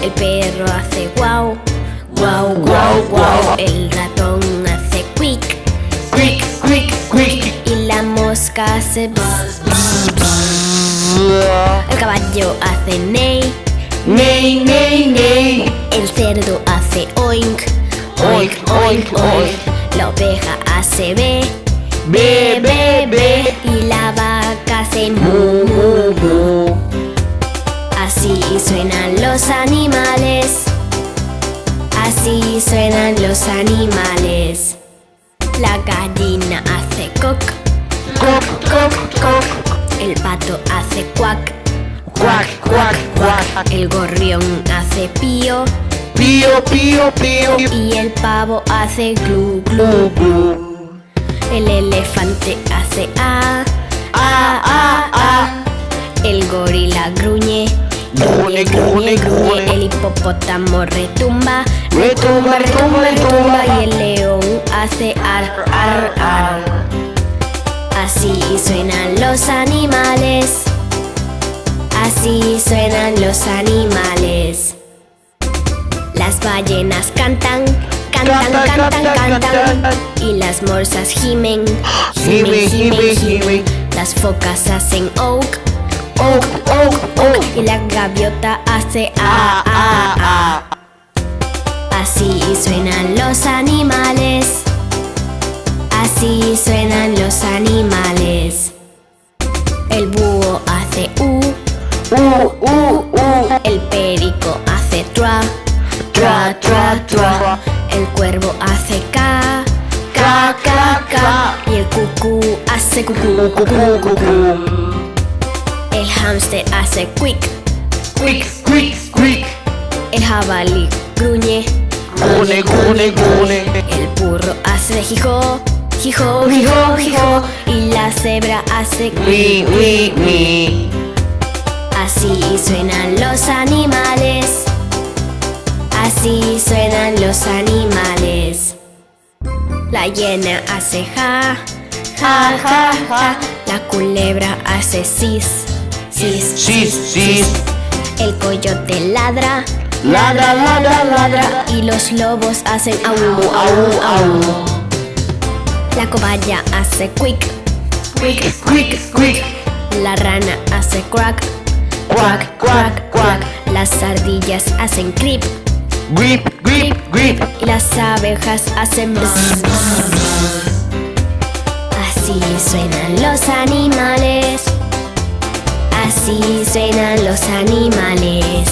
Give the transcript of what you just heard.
El perro hace guau, guau, guau, guau. El ratón hace quick, Quick, quick, quick. y la mosca hace bzz, bzz, bzz. El caballo hace ney, Ney, ney, ney. el cerdo hace oink, Oink, oink, oink. La oveja hace be, Be, be, be. y la vaca hace mu, mu, mu. Así suenan los animales. Así suenan los animales. La gallina hace coc, Cock, cock, cock. el pato hace cuac, Quack, quack, quack. el gorrión hace pío Pío, pío, pío. y el pavo hace glu, glu. Glu, glu. El elefante hace Ah, ah, ah. el gorila gruñe, Gruñe, gruñe, gruñe. el hipopótamo retumba, Retumba, retumba, retumba. y el león hace ar, ar, ar. Así suenan los animales. Así suenan los animales. Las ballenas cantan, cantan, cantan, cantan. Y las morsas gimen, Gimen, gimen, gimen. Las focas hacen oak, Oak, oak, oak. y la gaviota hace ah, ah, ah. Así suenan los animales. Así suenan los animales. El búho hace el perico hace tra, tra, tra, tra. El cuervo hace ca, ca, ca, ca. Y el cucú hace cucú, cucú, cucú. El hámster hace quick, Quick, quick, quick. el jabalí gruñe, Gune, gune, gune. el burro hace jijo, jijo, jijo, jijo. Y la cebra hace Mi, mi, mi. Así suenan los animales. Así suenan los animales. La hiena hace ja, ja, ja, ja. La culebra hace sis, sis, Sis, sis. El coyote ladra, Ladra, ladra, ladra. y los lobos hacen au, au, au. La cobaya hace quick, Quick, quick, quick. la rana hace crack, Quack, quack, quack. las ardillas hacen creep, Grip, grip, grip. y las abejas hacen bzz, bzz. Así suenan los animales. Así suenan los animales.